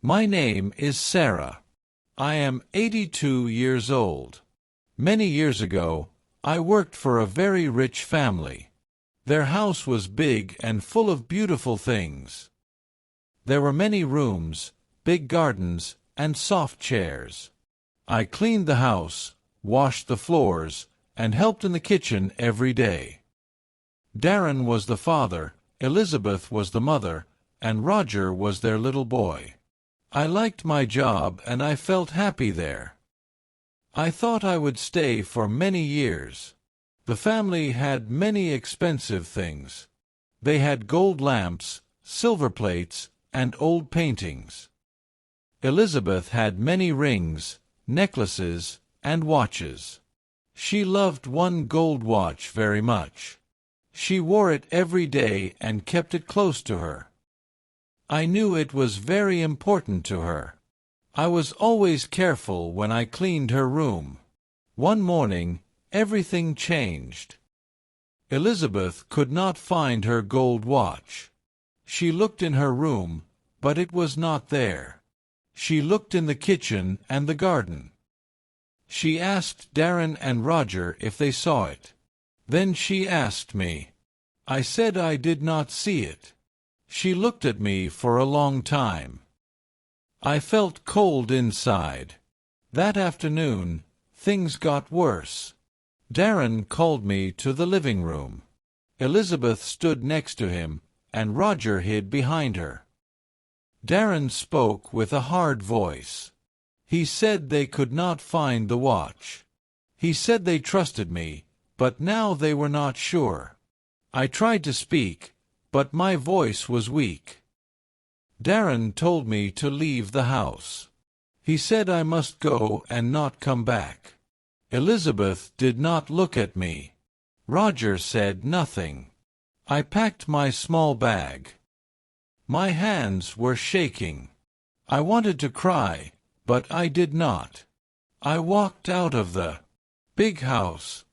My name is Sarah. I am 82 years old. Many years ago, I worked for a very rich family. Their house was big and full of beautiful things. There were many rooms, big gardens, and soft chairs. I cleaned the house, washed the floors, and helped in the kitchen every day. Darren was the father, Elizabeth was the mother, and Roger was their little boy. I liked my job and I felt happy there. I thought I would stay for many years. The family had many expensive things. They had gold lamps, silver plates, and old paintings. Elizabeth had many rings, necklaces, and watches. She loved one gold watch very much. She wore it every day and kept it close to her. I knew it was very important to her. I was always careful when I cleaned her room. One morning, everything changed. Elizabeth could not find her gold watch. She looked in her room, but it was not there. She looked in the kitchen and the garden. She asked Darren and Roger if they saw it. Then she asked me. I said I did not see it. She looked at me for a long time. I felt cold inside. That afternoon, things got worse. Darren called me to the living room. Elizabeth stood next to him, and Roger hid behind her. Darren spoke with a hard voice. He said they could not find the watch. He said they trusted me, but now they were not sure. I tried to speak, but my voice was weak. Darren told me to leave the house. He said I must go and not come back. Elizabeth did not look at me. Roger said nothing. I packed my small bag. My hands were shaking. I wanted to cry, but I did not. I walked out of the big house.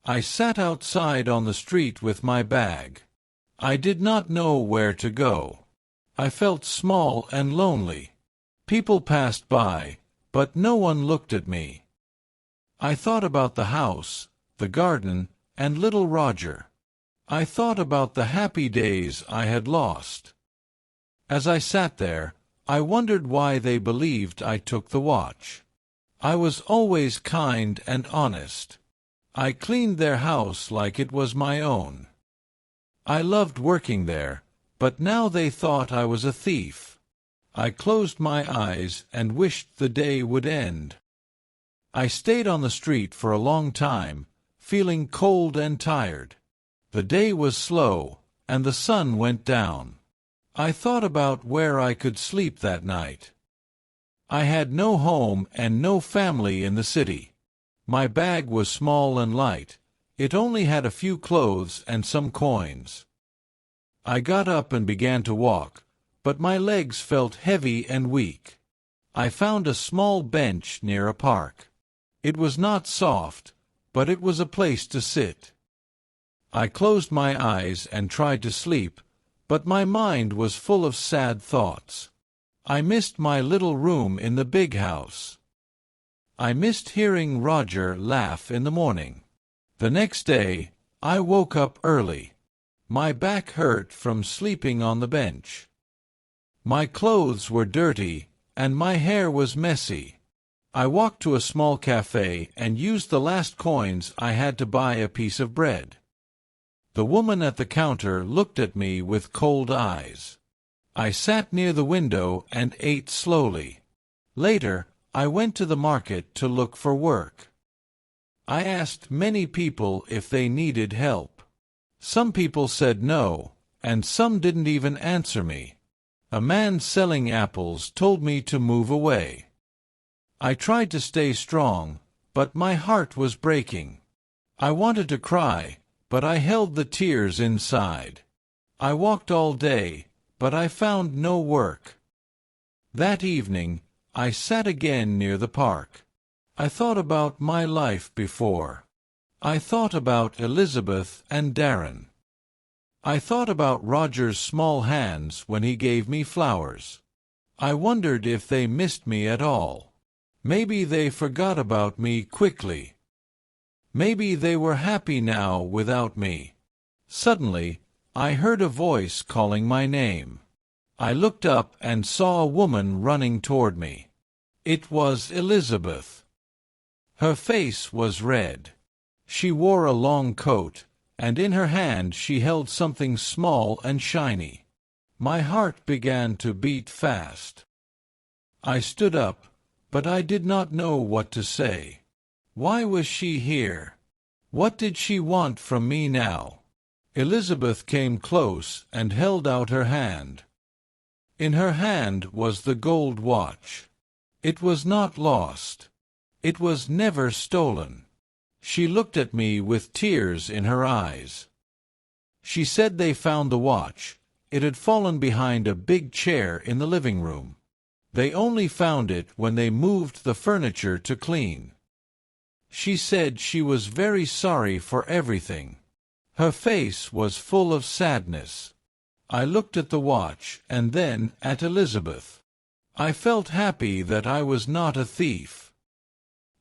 I sat outside on the street with my bag. I did not know where to go. I felt small and lonely. People passed by, but no one looked at me. I thought about the house, the garden, and little Roger. I thought about the happy days I had lost. As I sat there, I wondered why they believed I took the watch. I was always kind and honest. I cleaned their house like it was my own. I loved working there, but now they thought I was a thief. I closed my eyes and wished the day would end. I stayed on the street for a long time, feeling cold and tired. The day was slow, and the sun went down. I thought about where I could sleep that night. I had no home and no family in the city. My bag was small and light. It only had a few clothes and some coins. I got up and began to walk, but my legs felt heavy and weak. I found a small bench near a park. It was not soft, but it was a place to sit. I closed my eyes and tried to sleep, but my mind was full of sad thoughts. I missed my little room in the big house. I missed hearing Roger laugh in the morning. The next day, I woke up early. My back hurt from sleeping on the bench. My clothes were dirty, and my hair was messy. I walked to a small cafe and used the last coins I had to buy a piece of bread. The woman at the counter looked at me with cold eyes. I sat near the window and ate slowly. Later, I went to the market to look for work. I asked many people if they needed help. Some people said no, and some didn't even answer me. A man selling apples told me to move away. I tried to stay strong, but my heart was breaking. I wanted to cry, but I held the tears inside. I walked all day, but I found no work. That evening, I sat again near the park. I thought about my life before. I thought about Elizabeth and Darren. I thought about Roger's small hands when he gave me flowers. I wondered if they missed me at all. Maybe they forgot about me quickly. Maybe they were happy now without me. Suddenly, I heard a voice calling my name. I looked up and saw a woman running toward me. It was Elizabeth. Her face was red. She wore a long coat, and in her hand she held something small and shiny. My heart began to beat fast. I stood up, but I did not know what to say. Why was she here? What did she want from me now? Elizabeth came close and held out her hand. In her hand was the gold watch. It was not lost. It was never stolen. She looked at me with tears in her eyes. She said they found the watch. It had fallen behind a big chair in the living room. They only found it when they moved the furniture to clean. She said she was very sorry for everything. Her face was full of sadness. I looked at the watch and then at Elizabeth. I felt happy that I was not a thief.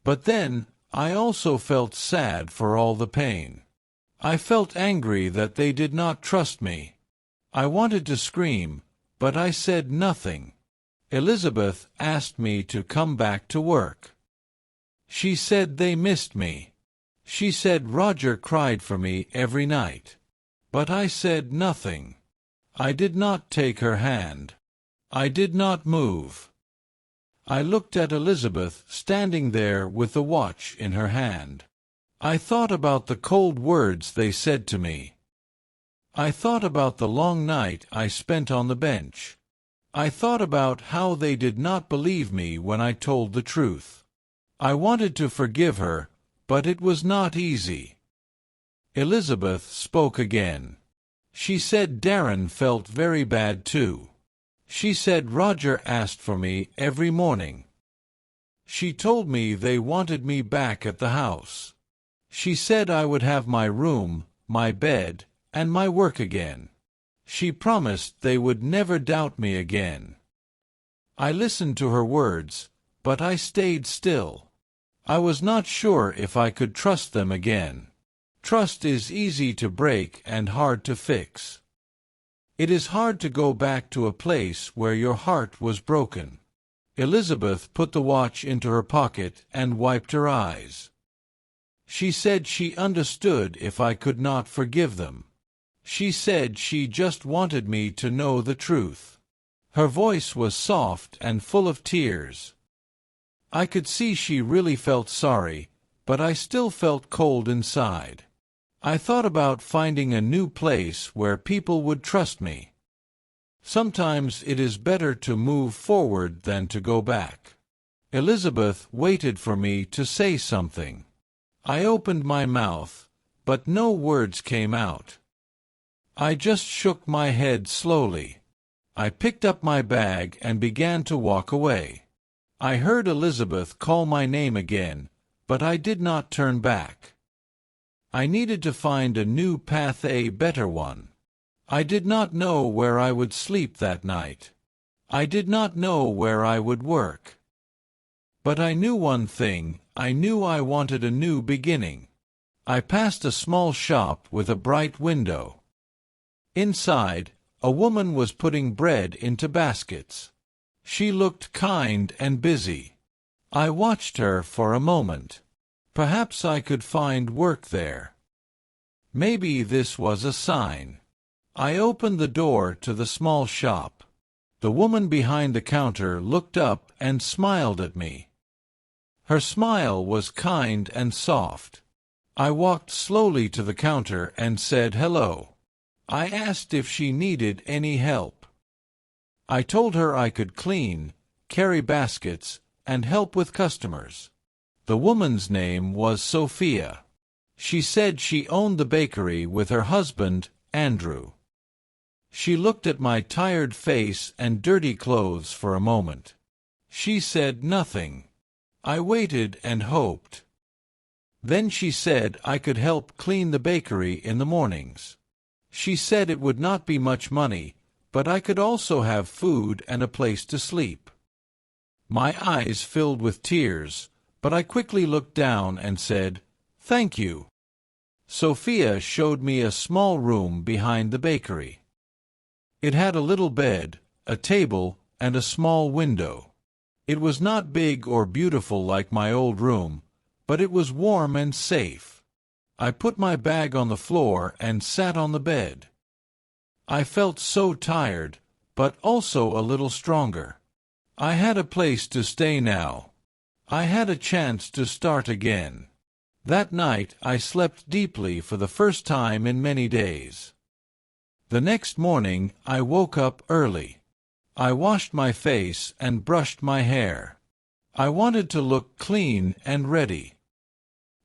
But then I also felt sad for all the pain. I felt angry that they did not trust me. I wanted to scream, but I said nothing. Elizabeth asked me to come back to work. She said they missed me. She said Roger cried for me every night. But I said nothing. I did not take her hand. I did not move. I looked at Elizabeth standing there with the watch in her hand. I thought about the cold words they said to me. I thought about the long night I spent on the bench. I thought about how they did not believe me when I told the truth. I wanted to forgive her, but it was not easy. Elizabeth spoke again. She said Darren felt very bad too. She said Roger asked for me every morning. She told me they wanted me back at the house. She said I would have my room, my bed, and my work again. She promised they would never doubt me again. I listened to her words, but I stayed still. I was not sure if I could trust them again. Trust is easy to break and hard to fix. It is hard to go back to a place where your heart was broken. Elizabeth put the watch into her pocket and wiped her eyes. She said she understood if I could not forgive them. She said she just wanted me to know the truth. Her voice was soft and full of tears. I could see she really felt sorry, but I still felt cold inside. I thought about finding a new place where people would trust me. Sometimes it is better to move forward than to go back. Elizabeth waited for me to say something. I opened my mouth, but no words came out. I just shook my head slowly. I picked up my bag and began to walk away. I heard Elizabeth call my name again, but I did not turn back. I needed to find a new path, a better one. I did not know where I would sleep that night. I did not know where I would work. But I knew one thing, I knew I wanted a new beginning. I passed a small shop with a bright window. Inside, a woman was putting bread into baskets. She looked kind and busy. I watched her for a moment. Perhaps I could find work there. Maybe this was a sign. I opened the door to the small shop. The woman behind the counter looked up and smiled at me. Her smile was kind and soft. I walked slowly to the counter and said hello. I asked if she needed any help. I told her I could clean, carry baskets, and help with customers. The woman's name was Sophia. She said she owned the bakery with her husband, Andrew. She looked at my tired face and dirty clothes for a moment. She said nothing. I waited and hoped. Then she said I could help clean the bakery in the mornings. She said it would not be much money, but I could also have food and a place to sleep. My eyes filled with tears, but I quickly looked down and said, "Thank you." Sophia showed me a small room behind the bakery. It had a little bed, a table, and a small window. It was not big or beautiful like my old room, but it was warm and safe. I put my bag on the floor and sat on the bed. I felt so tired, but also a little stronger. I had a place to stay now. I had a chance to start again. That night I slept deeply for the first time in many days. The next morning I woke up early. I washed my face and brushed my hair. I wanted to look clean and ready.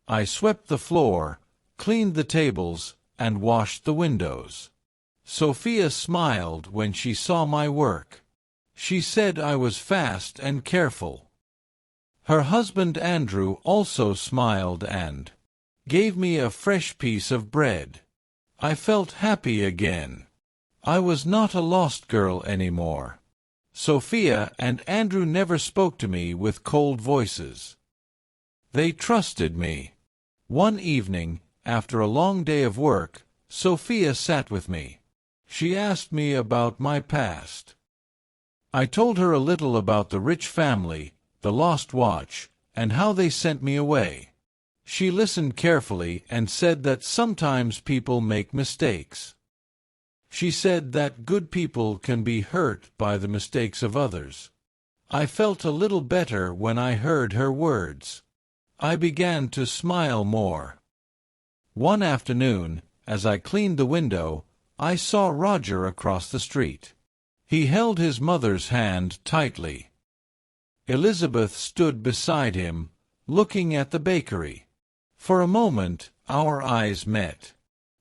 I swept the floor, cleaned the tables, and washed the windows. Sophia smiled when she saw my work. She said I was fast and careful. Her husband Andrew also smiled and gave me a fresh piece of bread. I felt happy again. I was not a lost girl anymore. Sophia and Andrew never spoke to me with cold voices. They trusted me. One evening, after a long day of work, Sophia sat with me. She asked me about my past. I told her a little about the rich family, the lost watch, and how they sent me away. She listened carefully and said that sometimes people make mistakes. She said that good people can be hurt by the mistakes of others. I felt a little better when I heard her words. I began to smile more. One afternoon, as I cleaned the window, I saw Roger across the street. He held his mother's hand tightly. Elizabeth stood beside him, looking at the bakery. For a moment, our eyes met.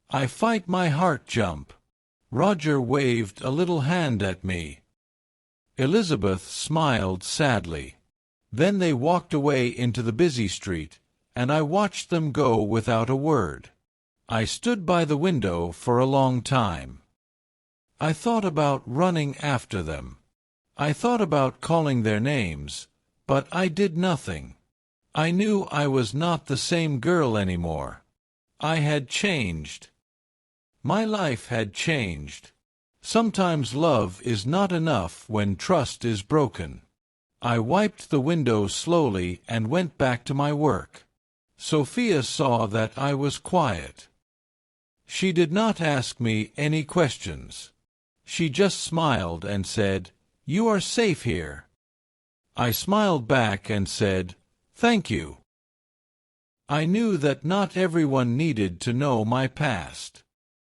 I felt my heart jump. Roger waved a little hand at me. Elizabeth smiled sadly. Then they walked away into the busy street, and I watched them go without a word. I stood by the window for a long time. I thought about running after them. I thought about calling their names, but I did nothing. I knew I was not the same girl anymore. I had changed. My life had changed. Sometimes love is not enough when trust is broken. I wiped the window slowly and went back to my work. Sophia saw that I was quiet. She did not ask me any questions. She just smiled and said, "You are safe here." I smiled back and said, "Thank you." I knew that not everyone needed to know my past.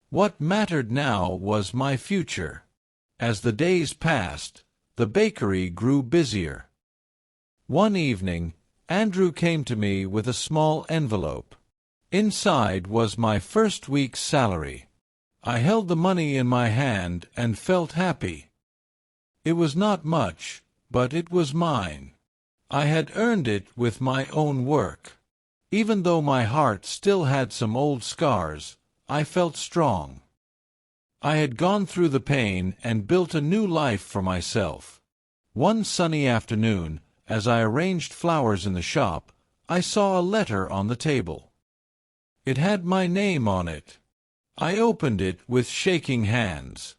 What mattered now was my future. As the days passed, the bakery grew busier. One evening, Andrew came to me with a small envelope. Inside was my first week's salary. I held the money in my hand and felt happy. It was not much, but it was mine. I had earned it with my own work. Even though my heart still had some old scars, I felt strong. I had gone through the pain and built a new life for myself. One sunny afternoon, as I arranged flowers in the shop, I saw a letter on the table. It had my name on it. I opened it with shaking hands.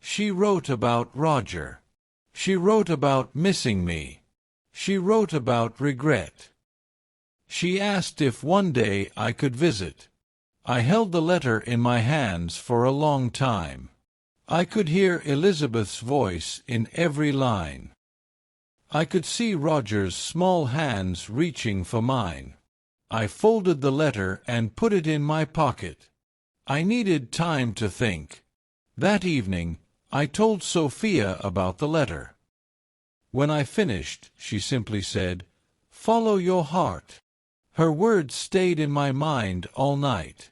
She wrote about Roger. She wrote about missing me. She wrote about regret. She asked if one day I could visit. I held the letter in my hands for a long time. I could hear Elizabeth's voice in every line. I could see Roger's small hands reaching for mine. I folded the letter and put it in my pocket. I needed time to think. That evening, I told Sophia about the letter. When I finished, she simply said, "Follow your heart." Her words stayed in my mind all night.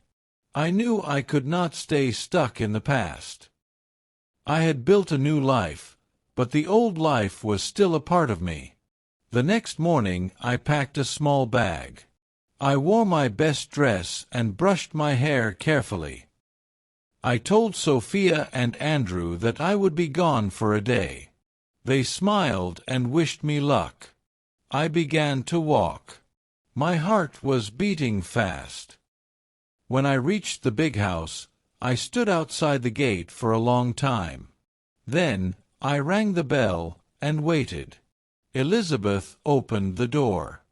I knew I could not stay stuck in the past. I had built a new life, but the old life was still a part of me. The next morning I packed a small bag. I wore my best dress and brushed my hair carefully. I told Sophia and Andrew that I would be gone for a day. They smiled and wished me luck. I began to walk. My heart was beating fast. When I reached the big house, I stood outside the gate for a long time. Then, I rang the bell and waited. Elizabeth opened the door.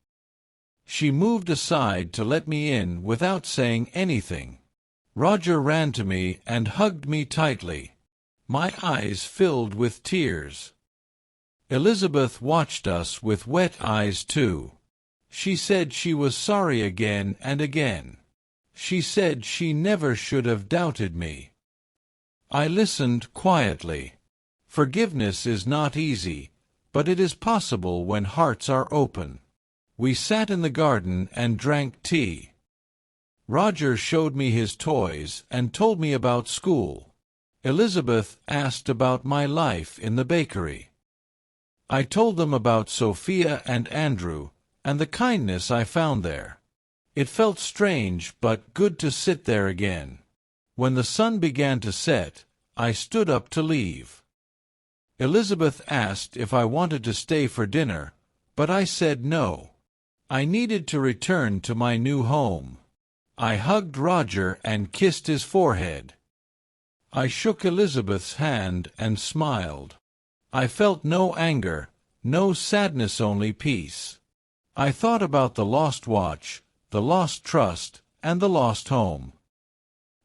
She moved aside to let me in without saying anything. Roger ran to me and hugged me tightly. My eyes filled with tears. Elizabeth watched us with wet eyes too. She said she was sorry again and again. She said she never should have doubted me. I listened quietly. Forgiveness is not easy, but it is possible when hearts are open. We sat in the garden and drank tea. Roger showed me his toys and told me about school. Elizabeth asked about my life in the bakery. I told them about Sophia and Andrew and the kindness I found there. It felt strange but good to sit there again. When the sun began to set, I stood up to leave. Elizabeth asked if I wanted to stay for dinner, but I said no. I needed to return to my new home. I hugged Roger and kissed his forehead. I shook Elizabeth's hand and smiled. I felt no anger, no sadness, only peace. I thought about the lost watch, the lost trust, and the lost home.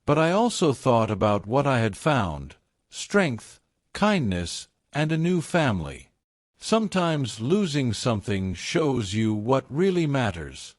But I also thought about what I had found: strength, kindness, and a new family. Sometimes losing something shows you what really matters.